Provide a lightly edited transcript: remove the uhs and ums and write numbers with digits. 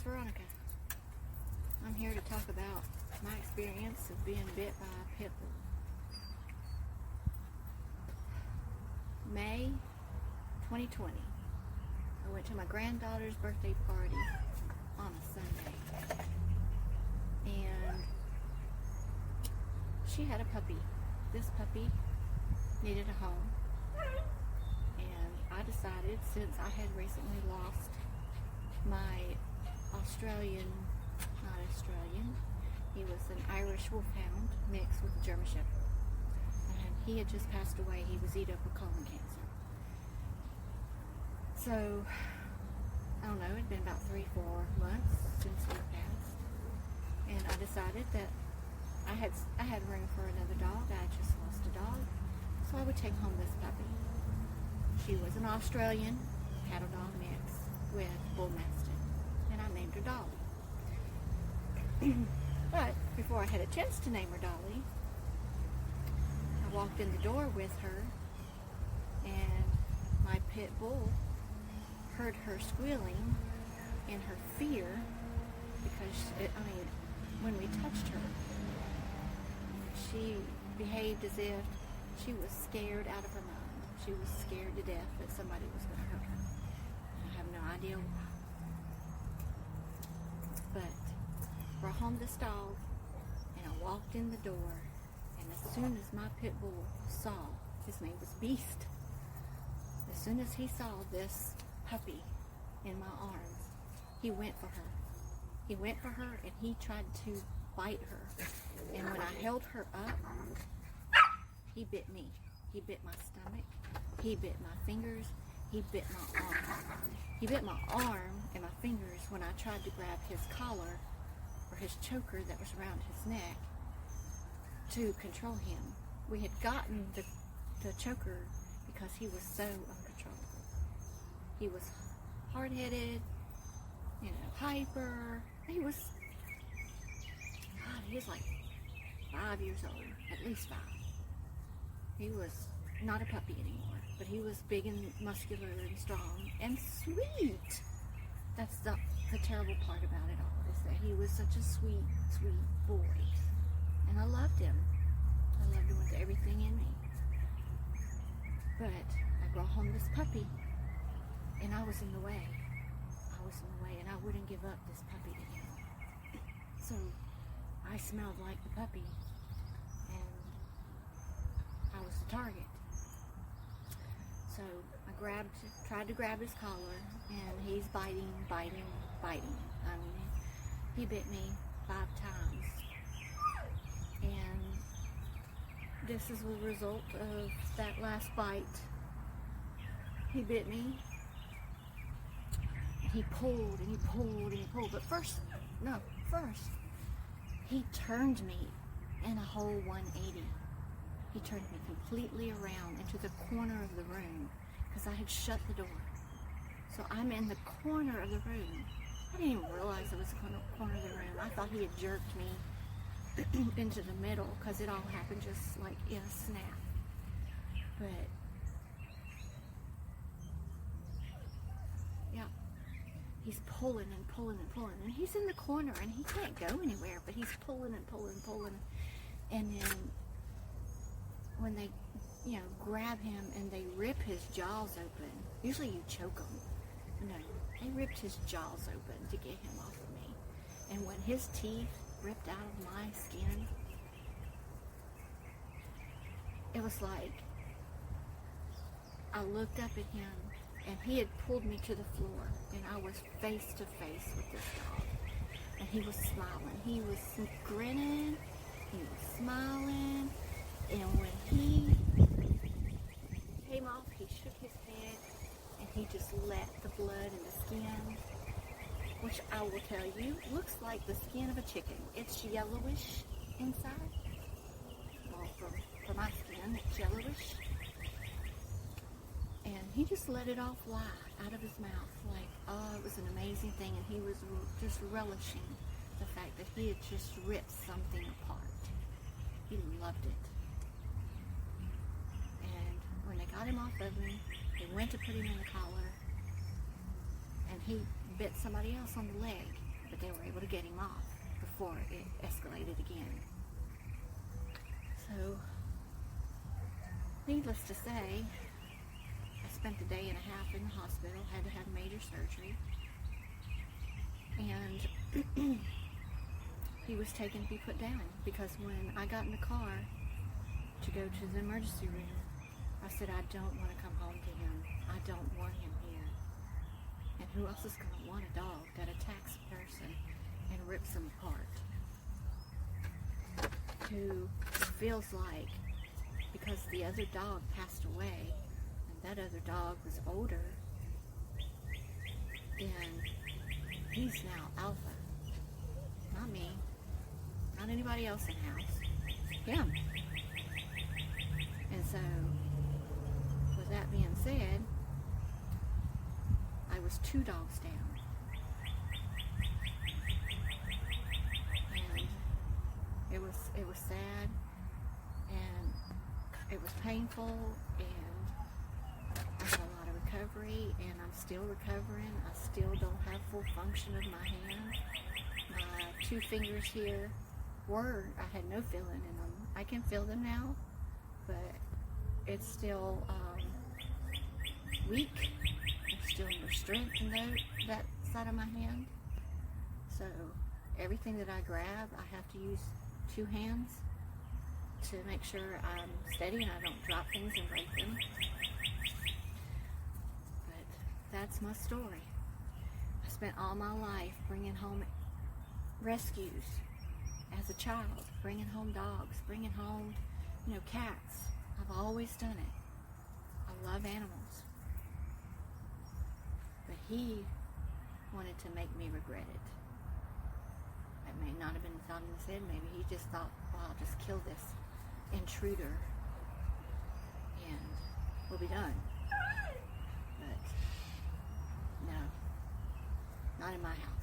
Veronica. I'm here to talk about my experience of being bit by a pit bull. May 2020. I went to my granddaughter's birthday party on a Sunday. And she had a puppy. This puppy needed a home. And I decided, since I had recently lost my he was an Irish wolfhound mixed with a German Shepherd. And he had just passed away. He was eaten up with colon cancer. So, I don't know, it'd been about 3-4 months since he passed. And I decided that I had room for another dog. I had just lost a dog. So I would take home this puppy. She was an Australian cattle dog mix with bull mastiff. And I named her Dolly. But before I had a chance to name her Dolly, I walked in the door with her, and my pit bull heard her squealing in her fear because, when we touched her, she behaved as if she was scared out of her mind. She was scared to death that somebody was going to hurt her. I have no idea why. But brought home this dog, and I walked in the door, and as soon as my pit bull saw, his name was Beast, as soon as he saw this puppy in my arms, he went for her. He went for her, and he tried to bite her. And when I held her up, he bit me. He bit my stomach. He bit my fingers. He bit my arm. He bit my arm and my fingers when I tried to grab his collar or his choker that was around his neck to control him. We had gotten the choker because he was so uncontrollable. He was hard-headed, hyper. He was like 5 years old, at least 5. He was not a puppy anymore, but he was big and muscular and strong and sweet. That's the terrible part about it all, is that he was such a sweet, sweet boy. And I loved him. I loved him with everything in me. But I brought home this puppy, and I was in the way. And I wouldn't give up this puppy to him. So I smelled like the puppy, and I was the target. So I tried to grab his collar, and he's biting. He bit me 5 times. And this is the result of that last bite. He bit me. He pulled and he pulled and he pulled. But first, he turned me in a whole 180. He turned me completely around into the corner of the room because I had shut the door. So I'm in the corner of the room. I didn't even realize it was the corner of the room. I thought he had jerked me into the middle because it all happened just like in a snap. But yeah, he's pulling and pulling and pulling, and he's in the corner and he can't go anywhere, but he's pulling and pulling and pulling. And then when they grab him and they rip his jaws open, usually you choke him. No, they ripped his jaws open to get him off of me. And when his teeth ripped out of my skin, it was like I looked up at him and he had pulled me to the floor, and I was face to face with this dog. And he was smiling. He was grinning. He was smiling. And when he came off, he shook his head and he just let the blood and the skin, which I will tell you, looks like the skin of a chicken. It's yellowish inside. Well, for my skin, it's yellowish. And he just let it all fly out of his mouth. Like, it was an amazing thing. And he was just relishing the fact that he had just ripped something apart. He loved it. And when they got him off of me, they went to put him in the collar, and he bit somebody else on the leg. but they were able to get him off before it escalated again. So, needless to say, I spent a day and a half in the hospital, had to have major surgery, and he was taken to be put down because when I got in the car to go to the emergency room, I said, I don't want to come home to him. I don't want him here. And who else is going to want a dog that attacks a person and rips them apart? Who feels like, because the other dog passed away, and that other dog was older, then he's now alpha. Not me. Not anybody else in the house. Him. And so, with that being said, I was 2 dogs down. And it was sad, and it was painful, and I had a lot of recovery, and I'm still recovering. I still don't have full function of my hands. My 2 fingers here I had no feeling in them. I can feel them now, but it's still weak. There's still no strength in that side of my hand. So everything that I grab, I have to use 2 hands to make sure I'm steady and I don't drop things and break them. But that's my story. I spent all my life bringing home rescues as a child, bringing home dogs, bringing home, cats. I've always done it. I love animals. But he wanted to make me regret it. It may not have been thought in his head. Maybe he just thought, well, I'll just kill this intruder and we'll be done. But no, not in my house.